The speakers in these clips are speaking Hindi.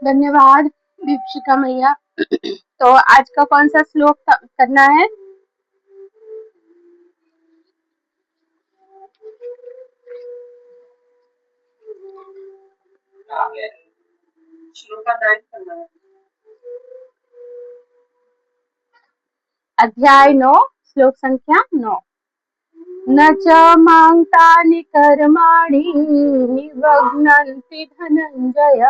धन्यवाद दीपशिका मैया। तो आज का कौन सा श्लोक करना है? अध्याय 9 श्लोक संख्या 9। न च मां तानि कर्माणि निबध्नन्ति धनंजय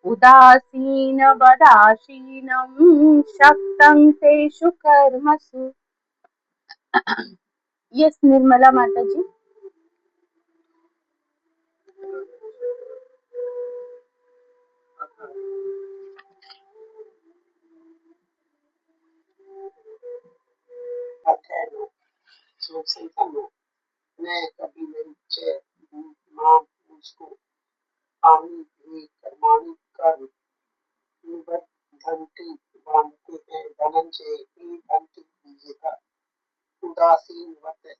उदासीन वदासीनं शक्तं तेषु कर्मसु। यस निर्मला माता जी। श्लोक संख्या 9। मैं कभी नहीं मां मुझको आनी भी कर्माणि कर्म निबद्धन्ति बांधते हैं धनंजय ही बंधु दीजिएगा उदासीन वत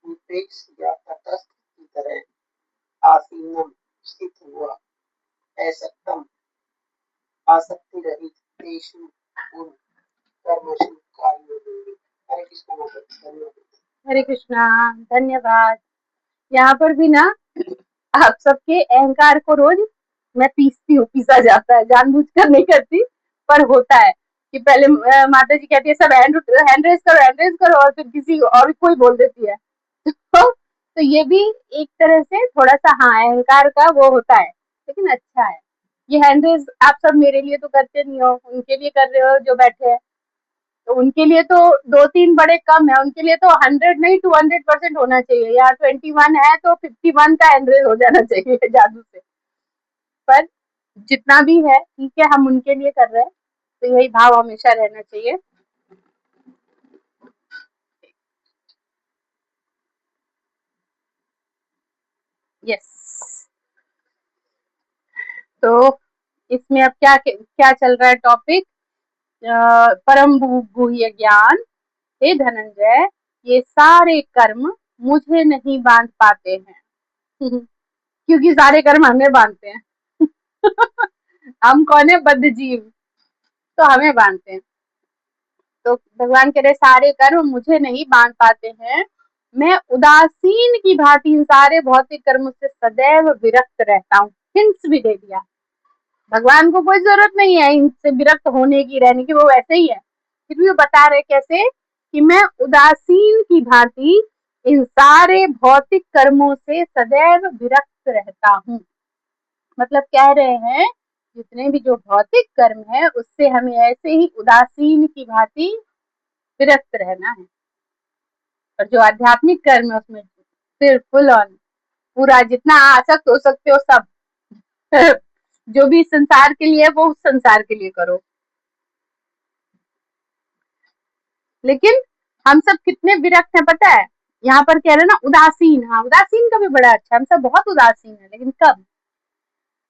निपेक्ष या तटस्थ की तरह आसीनम स्थित हुआ असक्तम आसक्ति रहित तेषु उन कर्मशु कार्यों में। हरे कृष्ण माता धन्यवाद। हरे कृष्णा धन्यवाद। यहाँ पर भी ना आप सबके अहंकार को रोज मैं पीसती हूँ, पीसा जाता है, जानबूझकर नहीं करती पर होता है कि पहले माता जी कहती है सब हैंड रेज करो और फिर किसी और कोई बोल देती है। तो ये भी एक तरह से थोड़ा सा हाँ अहंकार का वो होता है, लेकिन अच्छा है। ये हैंड रेज आप सब मेरे लिए तो करते नहीं हो, उनके लिए कर रहे हो जो बैठे हैं, तो उनके लिए तो 2-3 बड़े कम है, उनके लिए तो 100 नहीं 200% होना चाहिए। यार 21 है तो 51 का एंड्रेज हो जाना चाहिए जादू से। पर जितना भी है ठीक है, हम उनके लिए कर रहे हैं, तो यही भाव हमेशा रहना चाहिए। यस। तो इसमें अब क्या क्या चल रहा है टॉपिक? परम गुह्य ज्ञान, हे धनंजय ये सारे कर्म मुझे नहीं बांध पाते हैं। क्योंकि सारे कर्म हमें बांधते हैं। हम कौन है? बद्ध जीव, तो हमें बांधते हैं। तो भगवान कह रहे सारे कर्म मुझे नहीं बांध पाते हैं, मैं उदासीन की भांति इन सारे भौतिक कर्मों से सदैव विरक्त रहता हूँ। हिंट्स भी दे दिया। भगवान को कोई जरूरत नहीं है इनसे विरक्त होने की, रहने की, वो वैसे ही है। फिर भी वो बता रहे कैसे कि मैं उदासीन की भांति इन सारे भौतिक कर्मों से सदैव विरक्त रहता हूँ। मतलब कह रहे हैं जितने भी जो भौतिक कर्म है उससे हमें ऐसे ही उदासीन की भांति विरक्त रहना है, और जो आध्यात्मिक कर्म है उसमें फिर फुल ऑन पूरा जितना आसक्त हो सकते हो सब। जो भी संसार के लिए है वो उस संसार के लिए करो। लेकिन हम सब कितने विरक्त हैं पता है? यहाँ पर कह रहे ना उदासीन। हाँ उदासीन का भी बड़ा अच्छा, हम सब बहुत उदासीन है, लेकिन कब?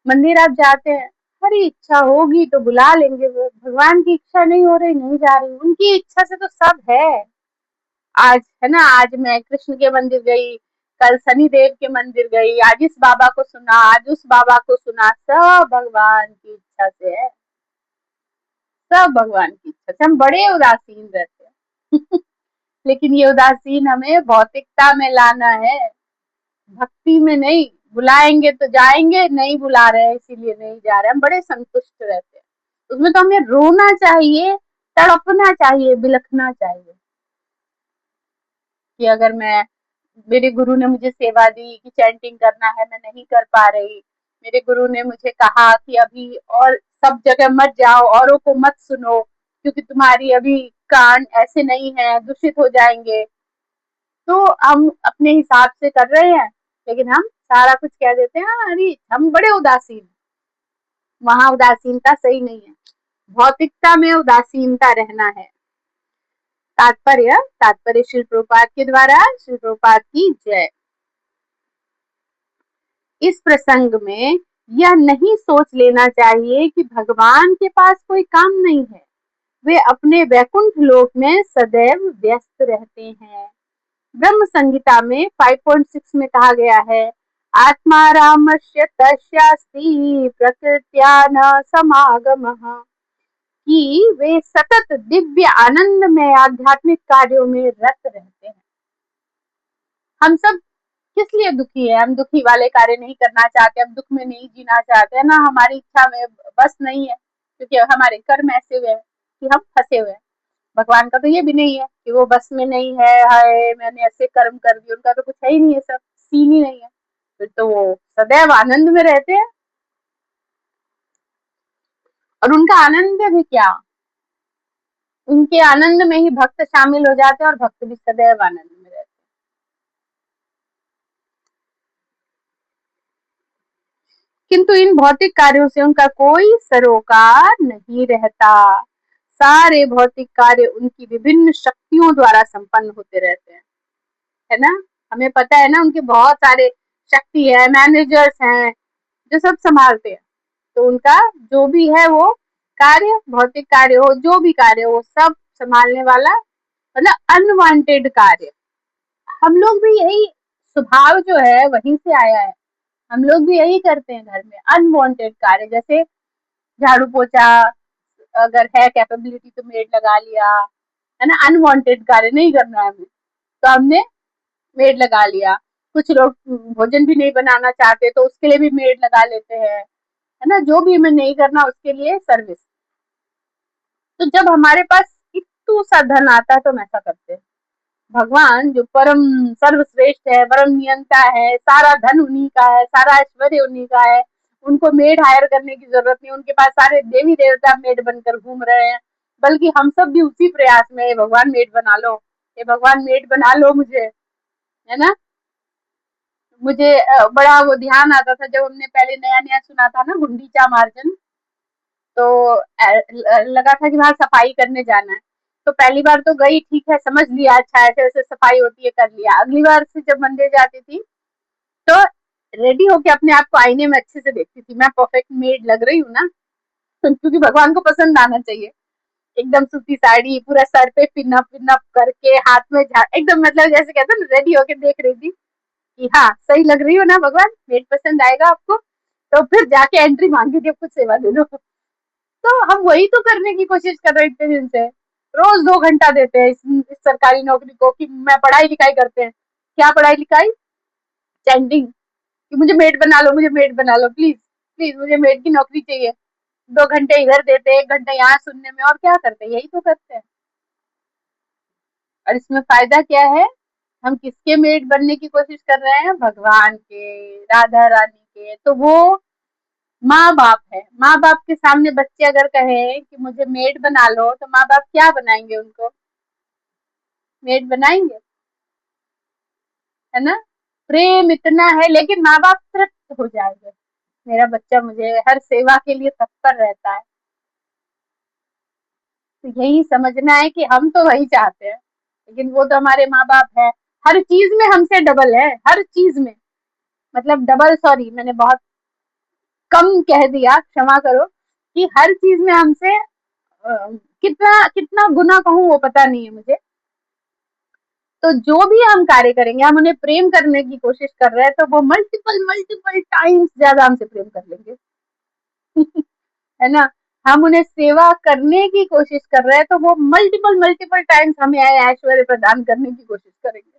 मंदिर आप जाते हैं, हरी इच्छा होगी तो बुला लेंगे, वो भगवान की इच्छा नहीं हो रही नहीं जा रही, उनकी इच्छा से तो सब है। आज है ना, आज मैं कृष्ण के मंदिर गई, कल शनि देव के मंदिर गई, आज इस बाबा को सुना, आज उस बाबा को सुना, सब भगवान की इच्छा से है। सब भगवान की इच्छा से। हम बड़े उदासीन रहते हैं। लेकिन ये उदासीन हमें भौतिकता में लाना है, भक्ति में नहीं। बुलाएंगे तो जाएंगे, नहीं बुला रहे हैं इसीलिए नहीं जा रहे, हम बड़े संतुष्ट रहते हैं। उसमें तो हमें रोना चाहिए, तड़पना चाहिए, बिलखना चाहिए कि अगर मैं, मेरे गुरु ने मुझे सेवा दी कि चैंटिंग करना है, मैं नहीं कर पा रही। मेरे गुरु ने मुझे कहा कि अभी और सब जगह मत जाओ, औरों को मत सुनो, क्योंकि तुम्हारी अभी कान ऐसे नहीं है, दूषित हो जाएंगे। तो हम अपने हिसाब से कर रहे हैं, लेकिन हम सारा कुछ कह देते हैं। अरे हम बड़े उदासीन, वहां उदासीनता सही नहीं है, भौतिकता में उदासीनता रहना है। तात्पर्य तात्पर्य श्री प्रभुपाद के द्वारा, श्री प्रभुपाद की जय। इस प्रसंग में यह नहीं सोच लेना चाहिए कि भगवान के पास कोई काम नहीं है, वे अपने वैकुंठ लोक में सदैव व्यस्त रहते हैं। ब्रह्म संहिता में 5.6 में कहा गया है, आत्मा रामस्य तस्यास्ति प्रकृत्या न समागमः, कि वे सतत दिव्य आनंद में आध्यात्मिक कार्यों में रत रहते हैं। हम सब किस लिए दुखी है? हम दुखी वाले कार्य नहीं करना चाहते, हम दुख में नहीं जीना चाहते हैं ना, हमारी इच्छा में बस नहीं है, क्योंकि हमारे कर्म ऐसे हुए हैं कि हम फंसे हुए हैं। भगवान का तो ये भी नहीं है कि वो बस में नहीं है, हाय मैंने ऐसे कर्म कर दिए, उनका तो कुछ है ही नहीं है, सब सीन ही नहीं है, फिर तो वो सदैव आनंद में रहते हैं। और उनका आनंद भी क्या, उनके आनंद में ही भक्त शामिल हो जाते हैं और भक्त भी सदैव आनंद में रहते हैं। किंतु इन भौतिक कार्यों से उनका कोई सरोकार नहीं रहता। सारे भौतिक कार्य उनकी विभिन्न शक्तियों द्वारा संपन्न होते रहते हैं, है ना। हमें पता है ना, उनके बहुत सारे शक्ति है, मैनेजर्स हैं जो सब संभालते हैं। तो उनका जो भी है वो कार्य, भौतिक कार्य हो, जो भी कार्य हो, सब संभालने वाला, मतलब अनवांटेड कार्य। हम लोग भी यही स्वभाव जो है वहीं से आया है। हम लोग भी यही करते हैं घर में, अनवांटेड कार्य, जैसे झाड़ू पोछा, अगर है कैपेबिलिटी तो मेड लगा लिया, है ना। अनवांटेड कार्य नहीं करना है हमें, तो हमने मेड लगा लिया। कुछ लोग भोजन भी नहीं बनाना चाहते तो उसके लिए भी मेड लगा लेते हैं, है ना। जो भी हमें नहीं करना उसके लिए सर्विस। तो जब हमारे पास इतू सा धन आता है तो हम ऐसा करते हैं। भगवान जो परम सर्वश्रेष्ठ है, परम नियंता है, सारा धन उन्हीं का है, सारा ऐश्वर्य उन्हीं का है, उनको मेड हायर करने की जरूरत नहीं, उनके पास सारे देवी देवता मेड बनकर घूम रहे हैं। बल्कि हम सब भी उसी प्रयास में, हे भगवान मेड बना लो, हे भगवान मेड बना लो मुझे, है ना। मुझे बड़ा वो ध्यान आता था जब हमने पहले नया नया सुना था ना गुंडीचा मार्जन, तो लगा था कि वहां सफाई करने जाना है। तो पहली बार तो गई, ठीक है, समझ लिया, अच्छा ऐसे ऐसे सफाई होती है, कर लिया। अगली बार से जब मंदिर जाती थी तो रेडी होके अपने आप को आईने में अच्छे से देखती थी, मैं परफेक्ट मेड लग रही हूँ ना। क्योंकि भगवान को पसंद आना चाहिए। एकदम सूती साड़ी, पूरा सर पे पिन अप करके, हाथ में एकदम, मतलब जैसे कहते हैं ना, रेडी होके देख रही थी कि हाँ सही लग रही हो ना भगवान, मेड पसंद आएगा आपको। तो फिर जाके एंट्री मांगी थी, अब कुछ सेवा दे दो। तो हम वही तो करने की कोशिश कर रहे इतने दिन से। रोज 2 घंटा देते हैं इस सरकारी नौकरी को कि मैं पढ़ाई लिखाई करते हैं। क्या पढ़ाई लिखाई? चैंटिंग, कि मुझे मेड बना लो, मुझे मेड बना लो, प्लीज प्लीज, मुझे मेड की नौकरी चाहिए। 2 घंटे इधर देते, 1 घंटा यहाँ सुनने में, और क्या करते हैं, यही तो करते हैं। और इसमें फायदा क्या है? हम किसके मेड बनने की कोशिश कर रहे हैं? भगवान के, राधा रानी के। तो वो माँ बाप है। माँ बाप के सामने बच्चे अगर कहे कि मुझे मेड बना लो, तो माँ बाप क्या बनाएंगे उनको? मेड बनाएंगे, है ना। प्रेम इतना है, लेकिन माँ बाप तृप्त हो जाएंगे, मेरा बच्चा मुझे हर सेवा के लिए तत्पर रहता है। तो यही समझना है कि हम तो वही चाहते हैं, लेकिन वो तो हमारे माँ बाप है, हर चीज में हमसे डबल है, हर चीज में। मतलब डबल, सॉरी मैंने बहुत कम कह दिया, क्षमा करो। कि हर चीज में हमसे कितना कितना गुना कहूँ वो पता नहीं है मुझे। तो जो भी हम कार्य करेंगे, हम उन्हें प्रेम करने की कोशिश कर रहे हैं, तो वो मल्टीपल मल्टीपल टाइम्स ज्यादा हमसे प्रेम कर लेंगे। है ना। हम उन्हें सेवा करने की कोशिश कर रहे हैं, तो वो मल्टीपल मल्टीपल टाइम्स हमें ऐश्वर्य प्रदान करने की कोशिश करेंगे।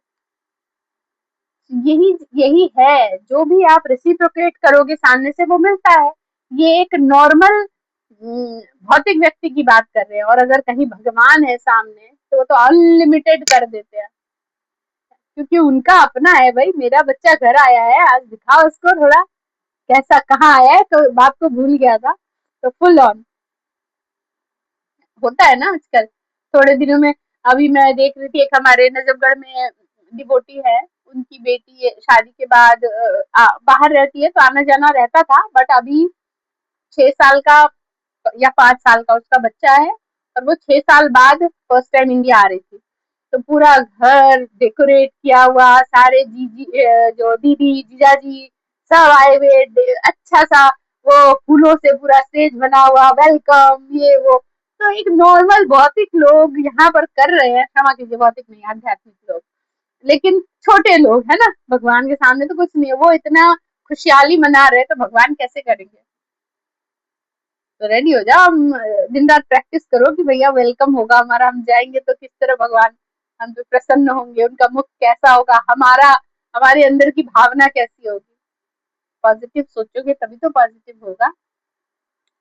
यही यही है, जो भी आप रेसिप्रोकेट करोगे सामने से वो मिलता है। ये एक नॉर्मल भौतिक व्यक्ति की बात कर रहे हैं, और अगर कहीं भगवान है सामने तो वो तो अनलिमिटेड कर देते हैं, क्योंकि उनका अपना है भाई। मेरा बच्चा घर आया है, आज दिखाओ उसको थोड़ा, कैसा कहाँ आया है, तो बाप को भूल गया था, तो फुल ऑन होता है ना आजकल। थोड़े दिनों में, अभी मैं देख रही थी, एक हमारे नजफगढ़ में डिवोटी है, उनकी बेटी शादी के बाद बाहर रहती है, तो आना जाना रहता था, बट अभी 6 साल का या 5 साल का उसका बच्चा है, और वो 6 साल बाद फर्स्ट टाइम इंडिया आ रही थी। तो पूरा घर डेकोरेट किया हुआ, सारे जीजी, जो दीदी जीजाजी सब आए हुए, अच्छा सा वो फूलों से पूरा स्टेज बना हुआ, वेलकम, ये वो। तो एक नॉर्मल भौतिक लोग यहाँ पर कर रहे हैं, क्षमा कीजिए भौतिक नहीं, आध्यात्मिक लोग, लेकिन छोटे लोग, है ना। भगवान के सामने तो कुछ नहीं है, वो इतना खुशहाली मना रहे तो भगवान कैसे करेंगे? तो रेडी हो जाओ, हम दिन रात प्रैक्टिस करो कि भैया वेलकम होगा हमारा, हम जाएंगे तो किस तरह भगवान हम पे प्रसन्न होंगे, उनका मुख कैसा होगा, हमारा हमारे अंदर की भावना कैसी होगी। पॉजिटिव सोचोगे तभी तो पॉजिटिव होगा।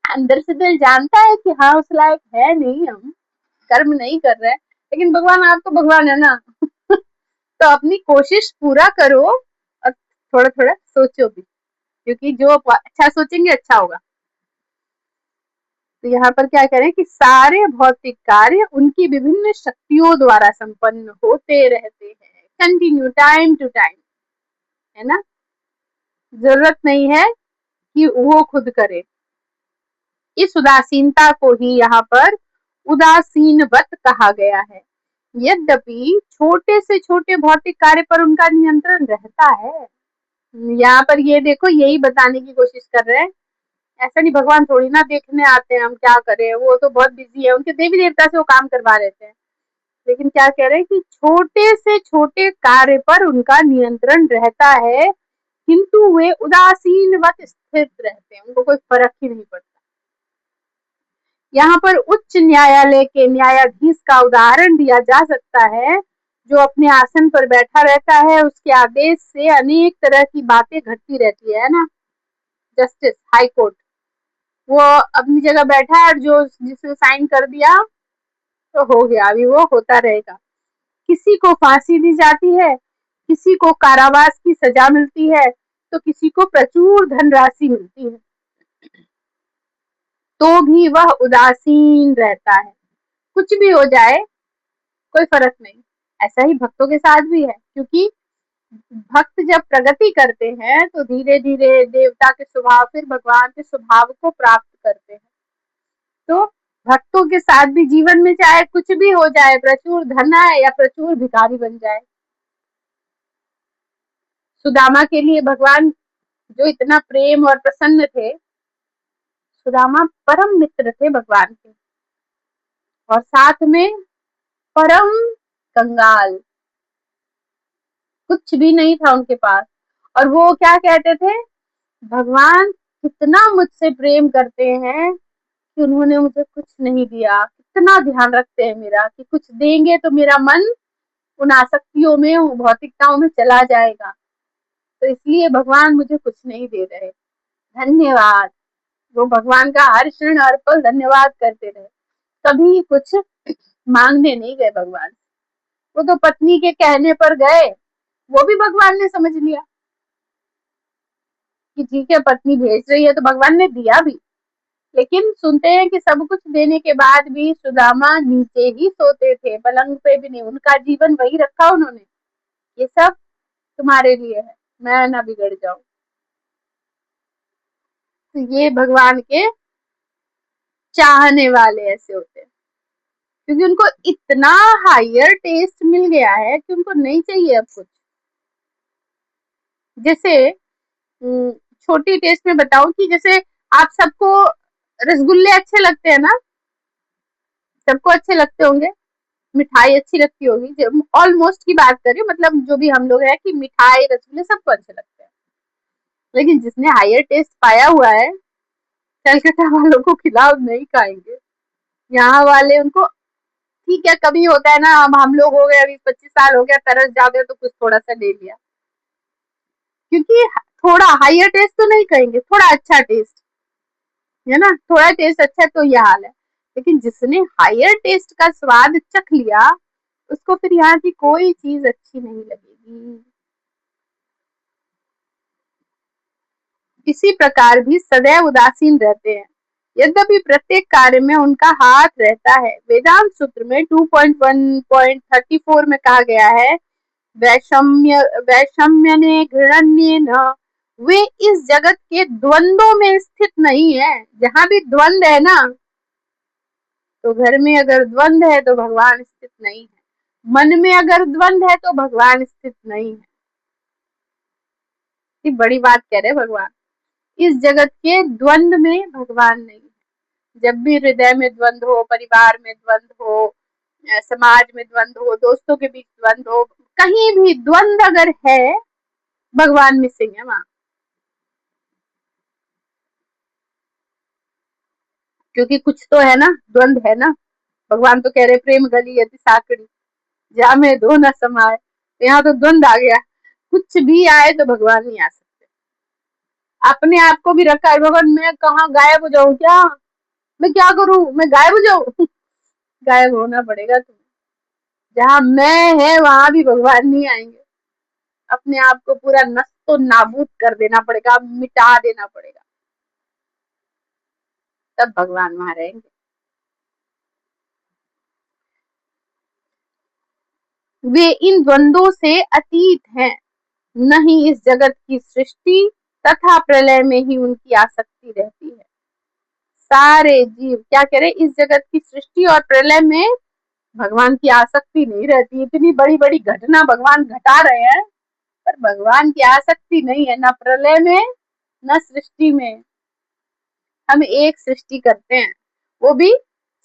अंदर से दिल जानता है कि हाँ उस लायक है नहीं, हम कर्म नहीं कर रहे हैं, लेकिन भगवान आप तो भगवान है ना। तो अपनी कोशिश पूरा करो और थोड़ा थोड़ा सोचो भी, क्योंकि जो अच्छा सोचेंगे अच्छा होगा। तो यहाँ पर क्या करें कि सारे भौतिक कार्य उनकी विभिन्न शक्तियों द्वारा संपन्न होते रहते हैं, कंटिन्यू, टाइम टू टाइम, है ना। जरूरत नहीं है कि वो खुद करे। इस उदासीनता को ही यहाँ पर उदासीनवत कहा गया है। यद्यपि छोटे से छोटे भौतिक कार्य पर उनका नियंत्रण रहता है। यहाँ पर ये देखो, यही बताने की कोशिश कर रहे हैं। ऐसा नहीं, भगवान थोड़ी ना देखने आते हैं हम क्या करें, वो तो बहुत बिजी है, उनके देवी देवता से वो काम करवा रहते हैं। लेकिन क्या कह रहे हैं कि छोटे से छोटे कार्य पर उनका नियंत्रण रहता है, किंतु वे उदासीनवत स्थित रहते हैं, उनको कोई फर्क ही नहीं पड़ता। यहाँ पर उच्च न्यायालय के न्यायाधीश का उदाहरण दिया जा सकता है, जो अपने आसन पर बैठा रहता है, उसके आदेश से अनेक तरह की बातें घटती रहती है ना। जस्टिस, हाई कोर्ट, वो अपनी जगह बैठा है और जो जिसने साइन कर दिया तो हो गया, अभी वो होता रहेगा। किसी को फांसी दी जाती है, किसी को कारावास की सजा मिलती है, तो किसी को प्रचुर धनराशि मिलती है, तो भी वह उदासीन रहता है। कुछ भी हो जाए कोई फर्क नहीं। ऐसा ही भक्तों के साथ भी है, क्योंकि भक्त जब प्रगति करते हैं तो धीरे धीरे देवता के स्वभाव फिर भगवान के स्वभाव को प्राप्त करते हैं। तो भक्तों के साथ भी जीवन में चाहे कुछ भी हो जाए, प्रचुर धन आए या प्रचुर भिखारी बन जाए। सुदामा के लिए भगवान जो इतना प्रेम और प्रसन्न थे, सुदामा परम मित्र थे भगवान के, और साथ में परम कंगाल, कुछ भी नहीं था उनके पास। और वो क्या कहते थे, भगवान कितना मुझसे प्रेम करते हैं कि उन्होंने मुझे कुछ नहीं दिया, कितना ध्यान रखते हैं मेरा, कि कुछ देंगे तो मेरा मन उन आसक्तियों में, उन भौतिकताओं में चला जाएगा, तो इसलिए भगवान मुझे कुछ नहीं दे रहे। धन्यवाद। वो भगवान का हर क्षण हर पल धन्यवाद करते रहे, कभी कुछ मांगने नहीं गए भगवान। वो तो पत्नी के कहने पर गए, वो भी भगवान ने समझ लिया कि ठीक है पत्नी भेज रही है, तो भगवान ने दिया भी। लेकिन सुनते हैं कि सब कुछ देने के बाद भी सुदामा नीचे ही सोते थे, पलंग पे भी नहीं, उनका जीवन वही रखा उन्होंने, ये सब तुम्हारे लिए है, मैं ना बिगड़ जाऊं। तो ये भगवान के चाहने वाले ऐसे होते हैं, क्योंकि उनको इतना हायर टेस्ट मिल गया है कि उनको नहीं चाहिए अब कुछ। जैसे छोटी टेस्ट में बताऊं कि जैसे आप सबको रसगुल्ले अच्छे लगते हैं ना, सबको अच्छे लगते होंगे, मिठाई अच्छी लगती होगी, ऑलमोस्ट की बात करें, मतलब जो भी हम लोग हैं कि मिठाई रसगुल्ले सबको अच्छे लगते हैं। लेकिन जिसने हायर टेस्ट पाया हुआ है, कलकत्ता वालों को खिलाओ नहीं खाएंगे, यहाँ वाले उनको ठीक है, कभी होता है ना, अब हम लोग हो गए, अभी 25 साल हो गया, तरस जाते तो कुछ थोड़ा सा ले लिया, क्योंकि थोड़ा हायर टेस्ट तो नहीं कहेंगे, थोड़ा अच्छा टेस्ट है ना, थोड़ा टेस्ट अच्छा, तो यह हाल है। लेकिन जिसने हायर टेस्ट का स्वाद चख लिया, उसको फिर यहाँ की कोई चीज अच्छी नहीं लगेगी। इसी प्रकार भी सदैव उदासीन रहते हैं, यद्यपि प्रत्येक कार्य में उनका हाथ रहता है। वेदांत सूत्र में 2.1.34 में कहा गया है, वैषम्य वैषम्यने घृण्येन, वे इस जगत के द्वंद्वों में स्थित नहीं है। जहां भी द्वंद है ना, तो घर में अगर द्वंद है तो भगवान स्थित नहीं है, मन में अगर द्वंद है तो भगवान स्थित नहीं है। ये बड़ी बात कह रहे भगवान, इस जगत के द्वंद में भगवान नहीं है। जब भी हृदय में द्वंद हो, परिवार में द्वंद हो, समाज में द्वंद हो, दोस्तों के बीच द्वंद हो, कहीं भी द्वंद अगर है, भगवान मिसिंग है वहां। क्योंकि कुछ तो है ना, द्वंद है ना। भगवान तो कह रहे प्रेम गली यदि साकड़ी, जामे दो न समाए, तो यहाँ तो द्वंद आ गया। कुछ भी आए तो भगवान नहीं आ सकते। अपने आप को भी रखा है भगवान, मैं कहाँ गायब हो जाऊं क्या, मैं क्या करूं, मैं गायब हो जाऊं गायब होना पड़ेगा तुम्हें। जहां मैं है वहां भी भगवान नहीं आएंगे। अपने आप को पूरा नस्तो नाबूद कर देना पड़ेगा, मिटा देना पड़ेगा, तब भगवान वहां रहेंगे। वे इन द्वंद्वों से अतीत हैं, नहीं इस जगत की सृष्टि तथा प्रलय में ही उनकी आसक्ति रहती है। सारे जीव क्या कह रहे, इस जगत की सृष्टि और प्रलय में भगवान की आसक्ति नहीं रहती। इतनी बड़ी बड़ी घटना भगवान घटा रहे हैं, पर भगवान की आसक्ति नहीं है, ना प्रलय में न सृष्टि में। हम एक सृष्टि करते हैं, वो भी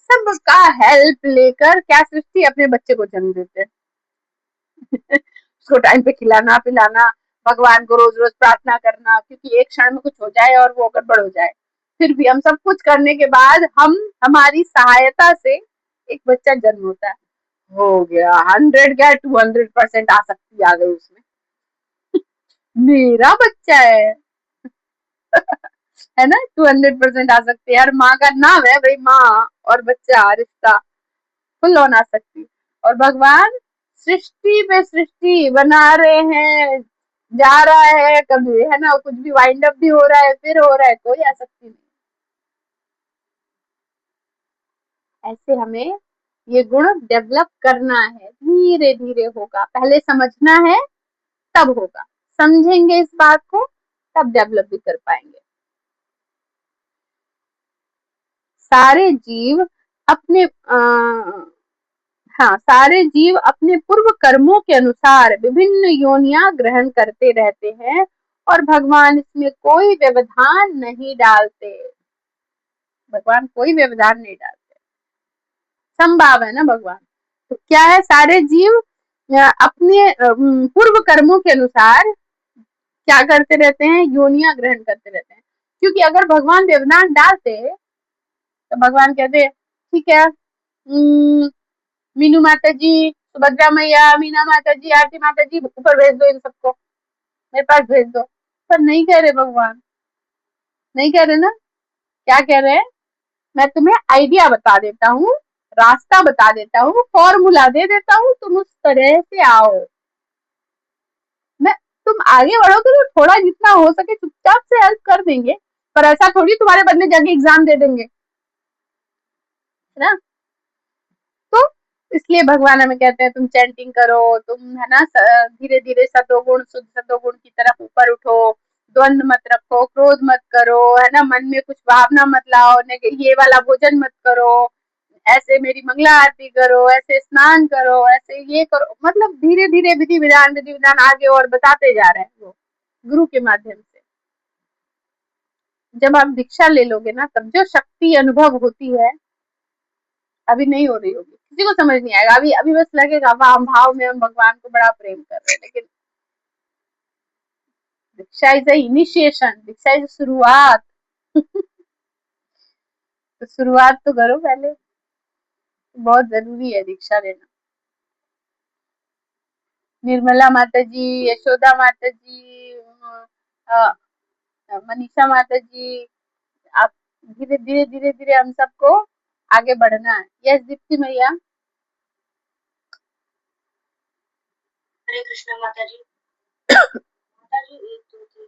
सबका हेल्प लेकर। क्या सृष्टि, अपने बच्चे को जन्म देते हैं उसको टाइम पे खिलाना पिलाना, भगवान को रोज रोज प्रार्थना करना, क्योंकि एक क्षण में कुछ हो जाए और वो गड़बड़ हो जाए। फिर भी हम सब कुछ करने के बाद हम हमारी सहायता से एक बच्चा जन्म होता है। हो गया 100 क्या 200% आसक्ति आ गई उसमें, मेरा बच्चा है ना। 200% आ सकती है, और माँ का नाम है भाई, माँ और बच्चा रिश्ता फुल ऑन आ सकती। और भगवान सृष्टि पे सृष्टि बना रहे हैं, जा रहा है कभी, है ना, कुछ भी वाइंड अप भी हो रहा है, फिर हो रहा है, कोई आ सकती नहीं। ऐसे हमें ये गुण डेवलप करना है, धीरे धीरे होगा, पहले समझना है तब होगा। समझेंगे इस बात को तब डेवलप भी कर पाएंगे। सारे जीव अपने हाँ, सारे जीव अपने पूर्व कर्मों के अनुसार विभिन्न योनियां ग्रहण करते रहते हैं, और भगवान इसमें कोई व्यवधान नहीं डालते। भगवान कोई व्यवधान नहीं डालते, संभाव है ना भगवान। तो क्या है, सारे जीव अपने पूर्व कर्मों के अनुसार क्या करते रहते हैं, योनियां ग्रहण करते रहते हैं। क्योंकि अगर भगवान व्यवधान डालते तो भगवान कहते ठीक है, मीनू माता जी, सुभद्रा मैया, मीना माता जी, आरती माता जी, ऊपर भेज दो इन सबको, मेरे पास भेज दो। पर नहीं कह रहे भगवान, नहीं कह रहे ना। क्या कह रहे हैं, मैं तुम्हें आइडिया बता देता हूँ, रास्ता बता देता हूँ, फॉर्मूला दे देता हूँ, तुम उस तरह से आओ। मैं तुम आगे बढ़ोगे तो थोड़ा जितना हो सके चुपचाप से हेल्प कर देंगे, पर ऐसा थोड़ी तुम्हारे बदले जाके एग्जाम दे देंगे, है ना। तो इसलिए भगवान हमें कहते हैं तुम चैंटिंग करो, तुम है ना धीरे धीरे सतोगुण शुद्ध सतोगुण की तरफ ऊपर उठो, द्वंद मत रखो, क्रोध मत करो, है ना, मन में कुछ भावना मत लाओ, ये वाला भोजन मत करो, ऐसे मेरी मंगला आरती करो, ऐसे स्नान करो, ऐसे ये करो। मतलब धीरे धीरे विधि विधान आगे और बताते जा रहे हैं वो गुरु के माध्यम से। जब आप दीक्षा ले लोगे ना, तब जो शक्ति अनुभव होती है, अभी नहीं हो रही होगी, किसी को समझ नहीं आएगा। अभी अभी बस लगेगा हम भाव में हम भगवान को बड़ा प्रेम कर रहे हैं, लेकिन दीक्षा इज इनिशिएशन, दीक्षा इज शुरुआत तो शुरुआत तो करो पहले, बहुत जरूरी है दीक्षा लेना। निर्मला माता जी, यशोदा माता जी, मनीषा माता जी, आप धीरे धीरे धीरे धीरे हम सबको आगे बढ़ना है। यस दीप्ति मैया। हरे कृष्ण माता जी। माता जी 1 2 3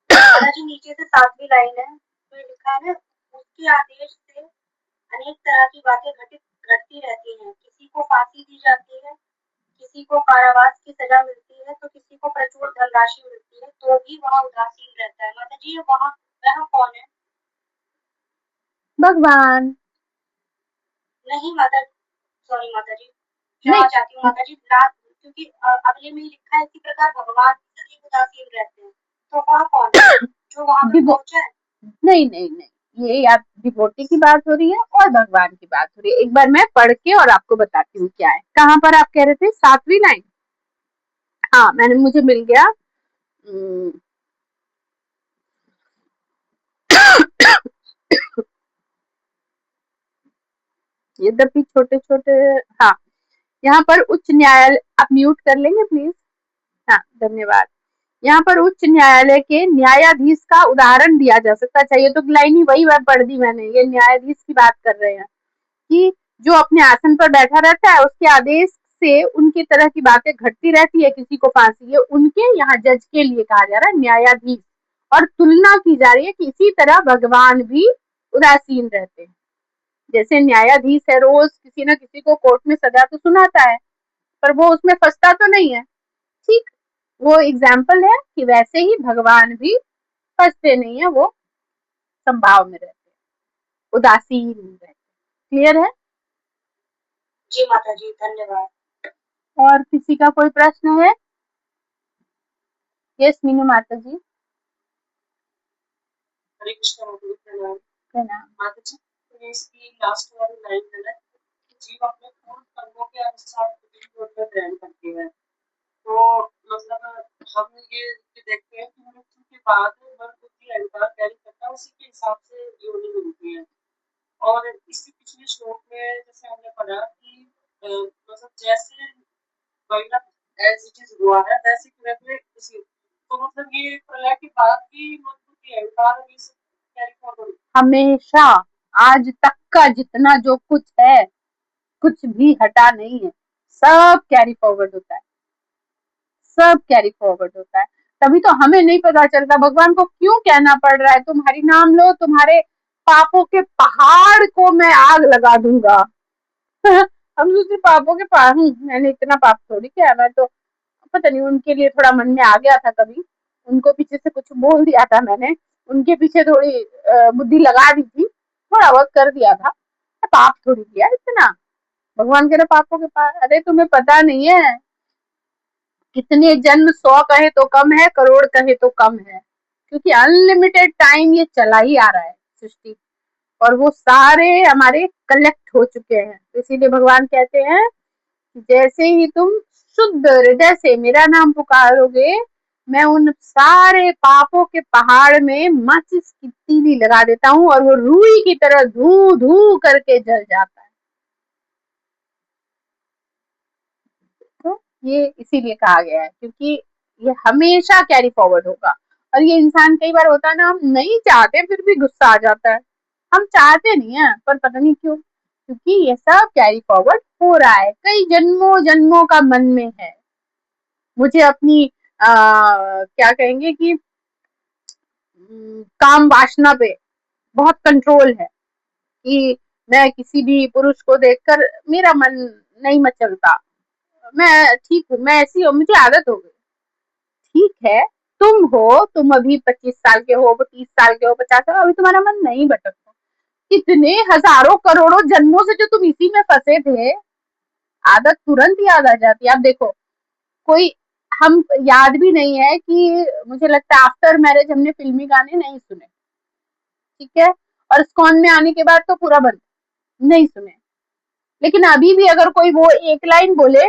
माता जी नीचे से 7वीं लाइन है, तो लिखा है उसके आदेश से अनेक तरह की बातें घटती रहती हैं। किसी को फांसी दी जाती है, किसी को कारावास की सजा मिलती है, तो किसी को प्रचुर धनराशि मिलती है, तो भी वह उदासीन रहता है। माता जी वह कौन है? भगवान। नहीं माता, सॉरी माता जी, क्षमा चाहती हूँ माता जी, क्योंकि अगले में ही लिखा है इसी प्रकार भगवान सदैव उदासीन रहते हैं, तो वह कौन है जो वहां पर पहुंचा है? नहीं नहीं नहीं, ये आप डिवोटी की बात हो रही है और भगवान की बात हो रही है। एक बार मैं पढ़ के और आपको बताती हूँ क्या है। कहाँ पर आप कह रहे थे, 7वीं लाइन। हाँ, मैंने मुझे मिल गया। यद्यपि छोटे छोटे, हाँ, यहाँ पर उच्च न्यायालय, आप म्यूट कर लेंगे प्लीज। हाँ, धन्यवाद। यहाँ पर उच्च न्यायालय के न्यायाधीश का उदाहरण दिया जा सकता है। अच्छा, ये तो लाइन ही वही बात पढ़ दी मैंने, ये न्यायाधीश की बात कर रहे हैं कि जो अपने आसन पर बैठा रहता है, उसके आदेश से उनकी तरह की बातें घटती रहती है, किसी को फांसी, ये उनके यहाँ जज के लिए कहा जा रहा है न्यायाधीश, और तुलना की जा रही है कि इसी तरह भगवान भी उदासीन रहते हैं। जैसे न्यायाधीश है, रोज किसी न किसी को कोर्ट में सजा तो सुनाता है, पर वो उसमें फंसता तो नहीं है। ठीक, वो एग्जाम्पल है कि वैसे ही भगवान भी फंसते नहीं है, वो संभाव में रहते हैं, उदासीन रहते हैं। क्लियर है? जी माता जी, धन्यवाद। और किसी का कोई प्रश्न है? यस मीनू माता जी। हरे कृष्ण प्रणाम। प्रणाम। माता जी, तो इसकी लास्ट वाली लाइन है ना, जीव अपने पूर्ण कर्मों के अनुसार प्रतियोगिता ग्रहण करती है। तो मतलब हम ये देखते हैं कि मृत्यु के बाद मन बुद्धि अहंकार कैरी करता है, उसी के हिसाब से योनि मिलती है। और इसके पिछले श्लोक में जैसे हमने पढ़ा कि मतलब जैसे एज इट इज हुआ है वैसे करके इसी, तो मतलब ये प्रलय के बाद भी मन बुद्धि अहंकार और ये सब कैरी फॉरवर्ड हमेशा, आज तक का जितना जो कुछ है, कुछ भी हटा नहीं है, सब कैरी फॉरवर्ड होता है, सब कैरी फॉरवर्ड होता है। तभी तो हमें नहीं पता चलता, भगवान को क्यों कहना पड़ रहा है तुम्हारी नाम लो, तुम्हारे पापों के पहाड़ को मैं आग लगा दूंगा। हम दूसरे पापों के पहाड़, मैंने इतना पाप थोड़ी किया, मैं तो पता नहीं उनके लिए थोड़ा मन में आ गया था, कभी उनको पीछे से कुछ बोल दिया था मैंने, उनके पीछे थोड़ी बुद्धि लगा दी थी, थोड़ा बहुत कर दिया था, पाप थोड़ी किया इतना। भगवान कह रहे पापों के पास, अरे तुम्हें पता नहीं है कितने जन्म, 100 कहे तो कम है, करोड़ कहे तो कम है, क्योंकि अनलिमिटेड टाइम ये चला ही आ रहा है सृष्टि, और वो सारे हमारे कलेक्ट हो चुके हैं। तो इसीलिए भगवान कहते हैं जैसे ही तुम शुद्ध हृदय से मेरा नाम पुकारोगे, मैं उन सारे पापों के पहाड़ में माचिस की तीली लगा देता हूँ, और वो रूई की तरह धू धू करके जल जाता है। तो ये इसीलिए कहा गया है, क्योंकि ये हमेशा कैरी फॉरवर्ड होगा। और ये इंसान कई बार होता है ना, हम नहीं चाहते फिर भी गुस्सा आ जाता है, हम चाहते नहीं है पर पता नहीं क्यों, क्योंकि ये सब कैरी फॉरवर्ड हो रहा है, कई जन्मों जन्मों का मन में है। मुझे अपनी क्या कहेंगे कि काम वासना पे बहुत कंट्रोल है, कि मैं किसी भी पुरुष को देखकर मेरा मन नहीं मचलता, मैं ठीक हूँ, मैं ऐसी हूँ, मुझे आदत हो गई। ठीक है, तुम हो, तुम अभी 25 साल के हो, 30 साल के हो, 50 साल, अभी तुम्हारा मन नहीं भटकता, कितने हजारों करोड़ों जन्मों से जो तुम इसी में फंसे थे, आदत तुरंत याद आ जाती है। आप देखो, कोई, हम याद भी नहीं है कि मुझे लगता है आफ्टर मैरिज हमने फिल्मी गाने नहीं सुने, ठीक है, और स्कॉन में आने के बाद तो पूरा बंद, नहीं सुने। लेकिन अभी भी अगर कोई वो एक लाइन बोले,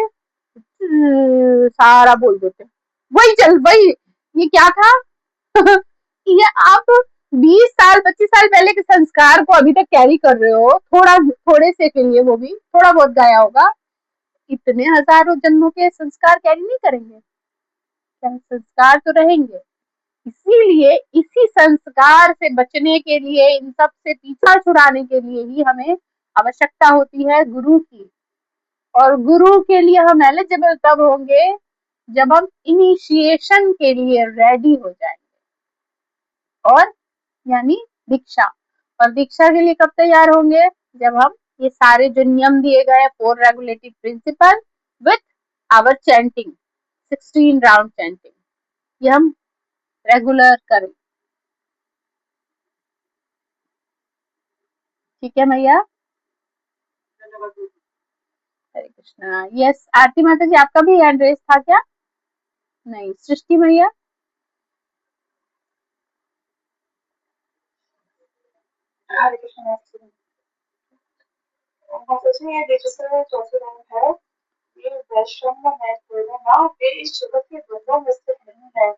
सारा बोल देते, वही चल वही, ये क्या था। ये आप 20 साल 25 साल पहले के संस्कार को अभी तक कैरी कर रहे हो, थोड़ा थोड़े से के लिए, वो भी थोड़ा बहुत गाया होगा, इतने हजारों जन्मों के संस्कार कैरी नहीं करेंगे क्या? संस्कार तो रहेंगे। इसीलिए इसी संस्कार से बचने के लिए, इन सब से पीछा छुड़ाने के लिए ही हमें आवश्यकता होती है गुरु की, और गुरु के लिए हम एलिजिबल तब होंगे जब हम इनिशिएशन के लिए रेडी हो जाएंगे, और यानी दीक्षा, और दीक्षा के लिए कब तैयार होंगे, जब हम ये सारे जो नियम दिए गए, 4 regulatory principle with our chanting, 16 round chanting, ये हम रेगुलर करें। ठीक है मैया? हरे कृष्णा। यस, आरती माता जी, आपका भी हैंड रेस था क्या? नहीं, सृष्टि मैया? हरे कृष्ण। ये डिजिटल चौथी रंग है, ये वैश्रम है पूर्णिमा, वे इस जगत के द्वंद्वों में स्थित नहीं है,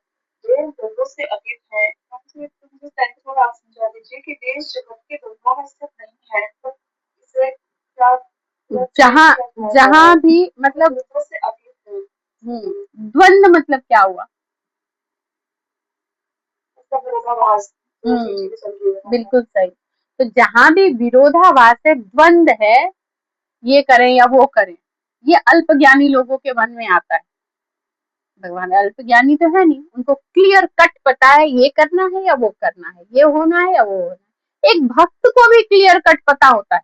वे इन द्वंद्वों से अतीत है। मुझे थोड़ा आप समझा दीजिए कि वे इस जगत के द्वंद्वों में स्थित नहीं है, तो इसे क्या जहाँ जहाँ भी मतलब से अतीत है। द्वंद मतलब क्या हुआ? उसका विरोधाभास बिल्कुल सही। तो जहाँ भी विरोधाभास है, द्वंद है, ये करें या वो करें, ये अल्पज्ञानी लोगों के मन में आता है। भगवान अल्पज्ञानी तो है नहीं, उनको क्लियर कट पता है ये करना है या वो करना है, ये होना है या वो होना है। एक भक्त को भी क्लियर कट पता होता है,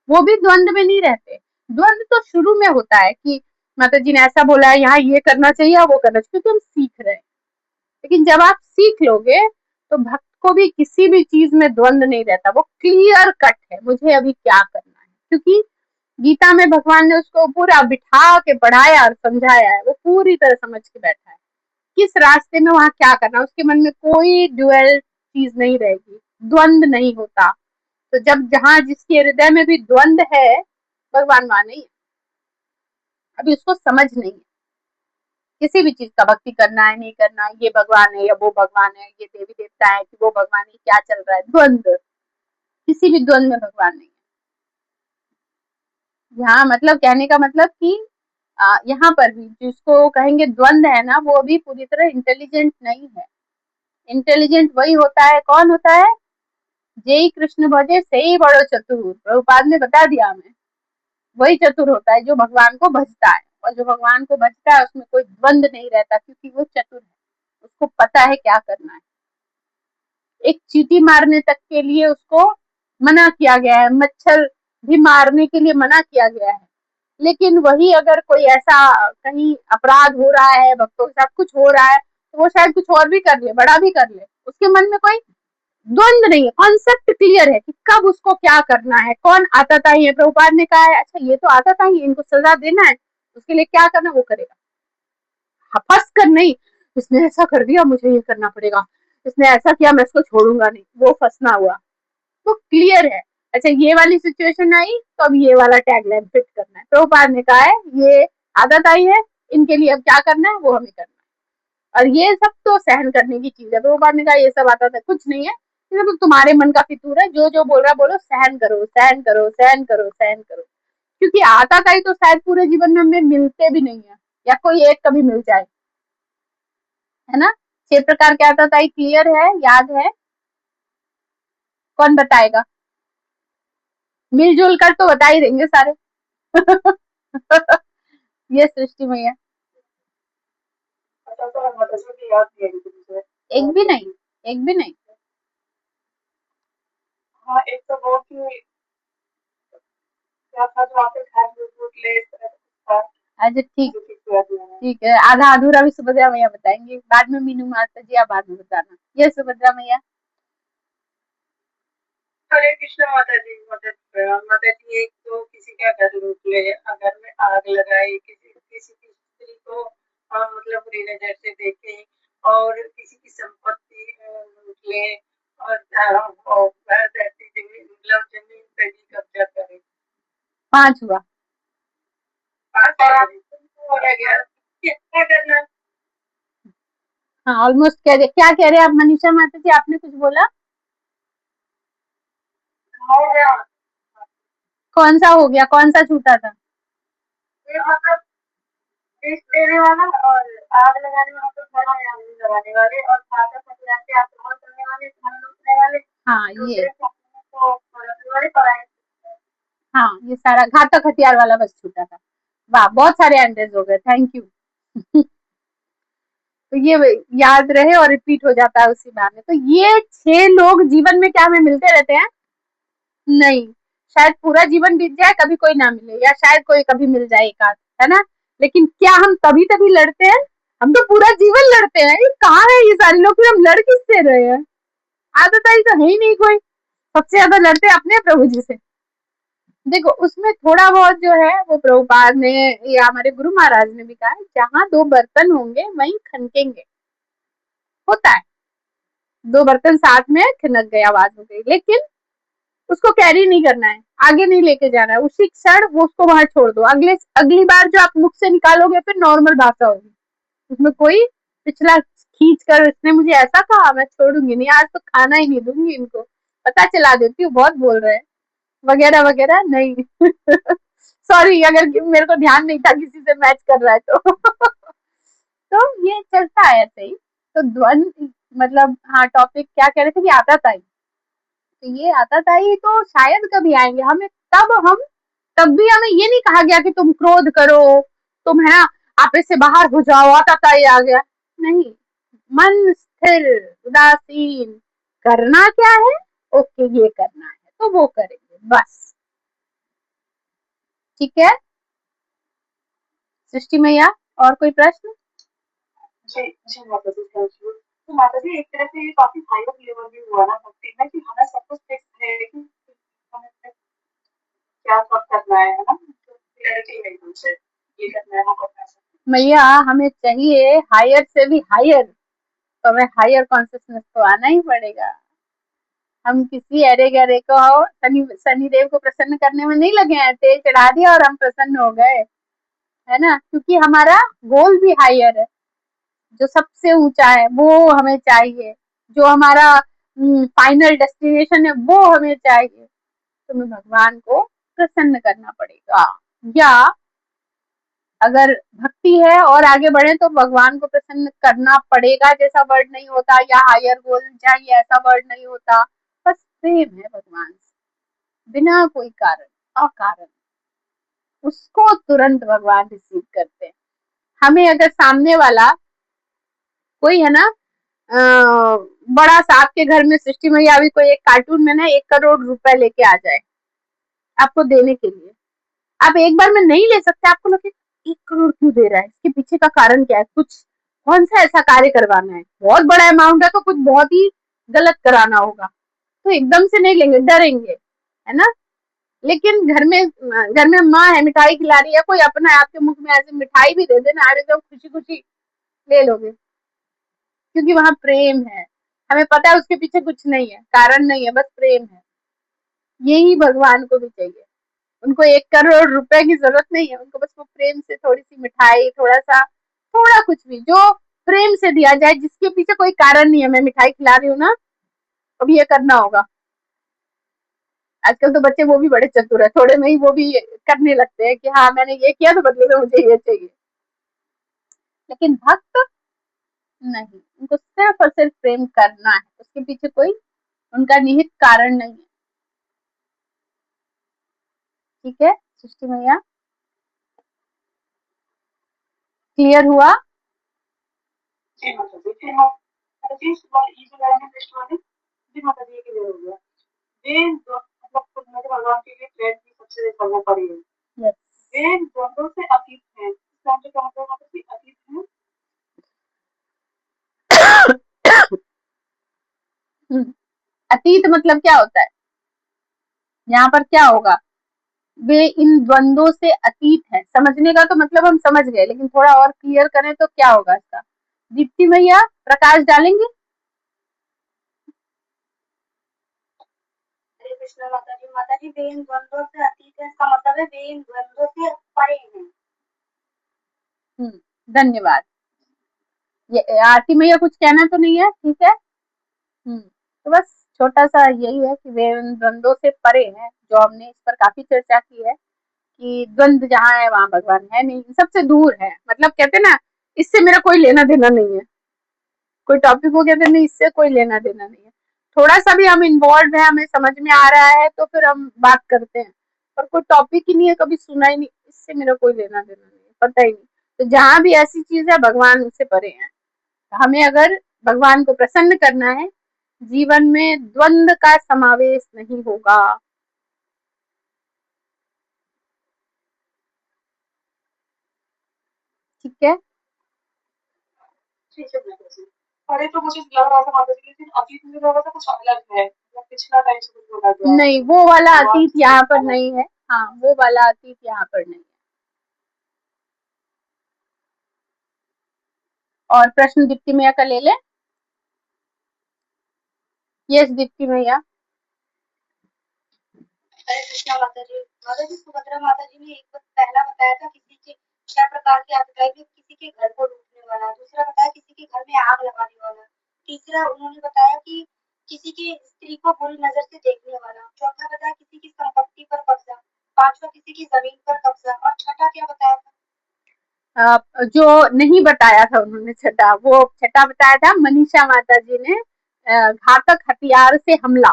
वो भी द्वंद में नहीं रहते। द्वंद तो शुरू में होता है कि माता जी ने ऐसा बोला है, यहाँ ये करना चाहिए या वो करना चाहिए, क्योंकि हम सीख रहे हैं। लेकिन जब आप सीख लोगे तो भक्त को भी किसी भी चीज में द्वंद नहीं रहता, वो क्लियर कट है, मुझे अभी क्या करना है। क्योंकि गीता में भगवान ने उसको पूरा बिठा के पढ़ाया और समझाया है, वो पूरी तरह समझ के बैठा है किस रास्ते में वहां क्या करना। उसके मन में कोई ड्यूअल चीज नहीं रहेगी, द्वंद नहीं होता। तो जब जहां जिसके हृदय में भी द्वंद है, भगवान वहां नहीं है, अभी उसको समझ नहीं है किसी भी चीज का, भक्ति करना है नहीं करना है, ये भगवान है या वो भगवान है, ये देवी देवता है कि वो भगवान है, क्या चल रहा है, द्वंद। किसी भी द्वंद में भगवान नहीं है। यहाँ मतलब कहने का मतलब कि यहाँ पर भी जिसको कहेंगे द्वंद है ना, वो भी पूरी तरह इंटेलिजेंट नहीं है। इंटेलिजेंट वही होता है, कौन होता है? जय कृष्ण भजे से ही बड़ो चतुर, प्रभुपाद ने बता दिया हमें। वही चतुर होता है जो भगवान को भजता है, और जो भगवान को भजता है उसमें कोई द्वंद नहीं रहता, क्योंकि वो चतुर है, उसको पता है क्या करना है। एक चींटी मारने तक के लिए उसको मना किया गया है, मच्छर भी मारने के लिए मना किया गया है। लेकिन वही अगर कोई ऐसा कहीं अपराध हो रहा है, भक्तों के साथ कुछ हो रहा है, तो वो शायद कुछ और भी कर ले, बड़ा भी कर ले, उसके मन में कोई द्वंद नहीं है, कॉन्सेप्ट क्लियर है कि कब उसको क्या करना है। कौन आताताई है, प्रभुपाद ने कहा है अच्छा ये तो आताताई है, इनको सजा देना है, उसके लिए क्या करना वो करेगा। फंस कर नहीं, इसने ऐसा कर दिया मुझे ये करना पड़ेगा, इसने ऐसा किया मैं इसको छोड़ूंगा नहीं, वो फंसना हुआ। तो क्लियर है, अच्छा ये वाली सिचुएशन आई तो अब ये वाला टैगलाइन फिट करना है। प्रभुपाद ने कहा है ये आदत आई है, इनके लिए अब क्या करना है वो हमें करना है। और ये सब तो सहन करने की चीज है। प्रभुपाद ने कहा ये सब आता था कुछ नहीं है, ये सब तुम्हारे मन का फितूर है, जो जो बोल रहा बोलो, सहन करो सहन करो सहन करो सहन करो। क्योंकि आता था ही तो शायद पूरे जीवन में हमें मिलते भी नहीं है, या कोई एक कभी मिल जाए, है ना। 6 प्रकार के आता था, क्लियर है, याद है, कौन बताएगा? मिलजुल कर तो बता ही देंगे सारे। ये सृष्टि मैया अच्छा तो माताजी की याद नहीं है मुझे। एक भी नहीं, एक भी नहीं। हाँ एक तो वो कि क्या था जो आपके घर में दूध ले था। अच्छा ठीक है, आधा अधूरा भी सुभद्रा मैया बताएंगे, बाद में मीनू माता जी आप बाद में बताना। ये सुभद्रा मैया। हरे कृष्ण माता जी। माता जी एक तो किसी का घर लूट ले, घर में आग लगाए, किसी किसी की स्त्री को मतलब बुरी नजर से देखे, और किसी की संपत्ति लूट ले, और घर धरती जमीन मतलब जमीन पे भी कब्जा करे। 5 हुआ। 5 हो गया, क्या करना। हाँ ऑलमोस्ट कह रहे, क्या कह रहे हैं आप मनीषा माता जी, आपने कुछ बोला? हो गया कौन सा हो गया, कौन सा छूटा था? ये मतलब विष देने वाला और आग लगाने वाला, तो घर में आग नहीं लगाने वाले, और घातक हथियार से आक्रमण करने वाले, धन लूटने वाले, हाँ ये, दूसरे को रखने वाले, पराये। हाँ ये सारा घातक हथियार वाला बस छूटा था। वाह बहुत सारे एंट्रीज हो गए, थैंक यू। तो ये याद रहे और रिपीट हो जाता है उसी बहाने। तो ये 6 लोग जीवन में क्या हमें मिलते रहते हैं? नहीं, शायद पूरा जीवन बीत जाए कभी कोई ना मिले, या शायद कोई कभी मिल जाए एक आध, है ना। लेकिन क्या हम तभी तभी लड़ते हैं? हम तो पूरा जीवन लड़ते हैं। ये कहाँ है ये सारे लोग, फिर हम लड़ किससे रहे हैं? आदताई तो है ही नहीं कोई। सबसे ज्यादा लड़ते हैं अपने प्रभु जी से। देखो उसमें थोड़ा बहुत जो है वो प्रभुपाद ने या हमारे गुरु महाराज ने भी कहा है, जहाँ 2 बर्तन होंगे वहीं खनकेंगे, होता है। 2 बर्तन साथ में खनक गए, आवाज हो गई, लेकिन उसको कैरी नहीं करना है, आगे नहीं लेके जाना है, उसी क्षण वो उसको वहां छोड़ दो। अगली बार जो आप मुख से निकालोगे फिर नॉर्मल भाषा होगी, उसमें कोई पिछला खींच कर इसने मुझे ऐसा कहा मैं छोड़ूंगी नहीं, आज तो खाना ही नहीं दूंगी इनको, पता चला देती हूँ बहुत बोल रहे हैं, वगैरह वगैरह नहीं। सॉरी अगर मेरे को ध्यान नहीं था किसी से मैच कर रहा है तो तो ये चलता है ऐसे ही। तो द्वंद मतलब हाँ टॉपिक क्या कह रहे थे कि आताताई, तो ये आताताई तो शायद कभी आएंगे हमें, तब भी हमें ये नहीं कहा गया कि तुम क्रोध करो, तुम है ना आपे से बाहर हो जाओ, आताताई आ गया, नहीं। मन स्थिर, उदासीन, करना क्या है, ओके ये करना है तो वो करेंगे बस। ठीक है सृष्टि मैया, और कोई प्रश्न? जी जी माता जी, थैंक यू। तो माता जी एक तरह से ये काफी हाई लेवल भी हुआ ना भक्ति में, कि हमें सब कुछ फिक्स है कि हमें क्या कब करना है ना, तो क्लैरिटी है एकदम से, ये करना है वो करना है। मैया हमें चाहिए हायर से भी हायर, तो हमें हायर कॉन्शियसनेस तो आना ही पड़ेगा। हम किसी अरे गरे को शनि शनि देव को प्रसन्न करने में नहीं लगे हैं, तेल चढ़ा दिया और हम प्रसन्न हो गए, है ना, क्योंकि हमारा गोल भी हायर है, जो सबसे ऊंचा है वो हमें चाहिए, जो हमारा फाइनल डेस्टिनेशन है वो हमें चाहिए। तो हमें भगवान को प्रसन्न करना पड़ेगा, या अगर भक्ति है और आगे बढ़े तो भगवान को प्रसन्न करना पड़ेगा जैसा वर्ड नहीं होता, या हायर गोल चाहिए ऐसा वर्ड नहीं होता, बस प्रेम है भगवान से बिना कोई कारण, अकारण, उसको तुरंत भगवान रिसीव करते हैं। हमें अगर सामने वाला कोई है ना बड़ा सा आपके घर में सृष्टि में, या अभी कोई एक कार्टून में ना 1 करोड़ रुपए लेके आ जाए आपको देने के लिए, आप एक बार में नहीं ले सकते, आपको लगे 1 करोड़ क्यों दे रहा है, इसके पीछे का कारण क्या है, कुछ कौन सा ऐसा कार्य करवाना है, बहुत बड़ा अमाउंट है तो कुछ बहुत ही गलत कराना होगा, तो एकदम से नहीं लेंगे, डरेंगे, है ना। लेकिन घर में माँ है मिठाई खिला रही है, कोई अपना है आपके मुख में ऐसे मिठाई भी दे देना, आप एकदम खुशी खुशी ले लोगे, क्योंकि वहां प्रेम है, हमें पता है उसके पीछे कुछ नहीं है, कारण नहीं है, बस प्रेम है। यही भगवान को भी चाहिए, उनको 1 करोड़ रुपए की जरूरत नहीं है, उनको बस वो प्रेम से थोड़ी सी मिठाई, थोड़ा सा, थोड़ा कुछ भी जो प्रेम से दिया जाए, जिसके पीछे कोई कारण नहीं है, मैं मिठाई खिला रही हूँ ना, अब ये करना होगा। आजकल तो बच्चे वो भी बड़े चतुर है, थोड़े में ही वो भी करने लगते हैं कि हाँ मैंने ये किया तो बदले में मुझे ये चाहिए। लेकिन भक्त नहीं, उनको सिर्फ और सिर्फ प्रेम करना है, उसके पीछे कोई उनका निहित कारण नहीं है। ठीक है सृष्टि मैया, क्लियर हुआ? जी माता जी, फिर माता जी ये जो लाइन है नेक्स्ट वाली, जी माता जी ये क्लियर हो गया। वे मतलब मेरे भगवान के लिए प्रेम की सबसे सर्वोपरि है। यस। वे द्वंद्वों से अतीत है, इसका मतलब क्या मतलब माता जी, अतीत है। अतीत मतलब क्या होता है, यहाँ पर क्या होगा, वे इन द्वंद्वों से अतीत है, समझने का तो मतलब हम समझ गए, लेकिन थोड़ा और क्लियर करें तो क्या होगा इसका, दीप्ति भैया प्रकाश डालेंगे? हरे कृष्ण माता जी वे इन द्वंद्वों से अतीत है, इसका मतलब है वे इन द्वंद्वों से परे हैं। धन्यवाद। ये आरती मैया कुछ कहना तो नहीं है? ठीक है। तो बस छोटा सा यही है कि वे उन द्वंद्वों से परे हैं, जो हमने इस पर काफी चर्चा की है कि द्वंद्व जहाँ है वहां भगवान है नहीं, सबसे दूर है, मतलब कहते ना इससे मेरा कोई लेना देना नहीं है, कोई टॉपिक हो कहते नहीं इससे कोई लेना देना नहीं है, थोड़ा सा भी हम इन्वॉल्व है, हमें समझ में आ रहा है तो फिर हम बात करते हैं, पर कोई टॉपिक ही नहीं है, कभी सुना ही नहीं, इससे मेरा कोई लेना देना नहीं है, पता ही नहीं। तो जहाँ भी ऐसी चीज है भगवान उससे परे है। हमें अगर भगवान को प्रसन्न करना है, जीवन में द्वंद्व का समावेश नहीं होगा। ठीक है। ठीक है माता जी। अरे तो मुझे लग रहा था माता जी, लेकिन अतीत में लग रहा था कुछ अलग है, मतलब पिछला टाइम से कुछ बोला गया है, नहीं वो वाला भगवान अतीत से यहाँ पर अलग। नहीं है, हाँ वो वाला अतीत यहाँ पर नहीं है। और प्रश्न दीप्ति मैया का ले ले। यस दीप्ति मैया। हरे कृष्णा माता जी सुभद्रा माता जी ने एक बार पहला बताया था किसी के 6 प्रकार के आतताई में, किसी के घर को लूटने वाला, दूसरा बताया किसी के घर में आग लगाने वाला, तीसरा उन्होंने बताया कि किसी की स्त्री को बुरी नजर से देखने वाला, चौथा बताया किसी की संपत्ति पर कब्जा, पांचवा किसी की जमीन पर कब्जा, जो नहीं बताया था उन्होंने छठा, वो छठा बताया था मनीषा माता जी ने, घातक हथियार से हमला।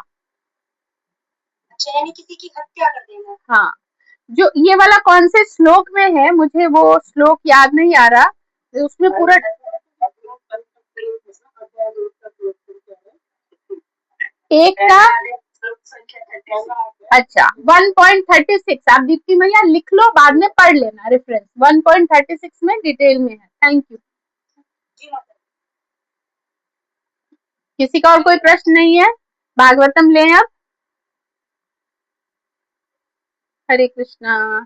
अच्छा, यानी किसी की हत्या कर देना। हाँ, जो ये वाला कौन से श्लोक में है, मुझे वो श्लोक याद नहीं आ रहा, उसमें पूरा एक का, अच्छा 1.36, आप दीप्ति मैया लिख लो, बाद में पढ़ लेना रेफरेंस, 1.36 में डिटेल में है। Thank you. किसी का और कोई प्रश्न नहीं है? भागवतम लें अब। हरे कृष्णा।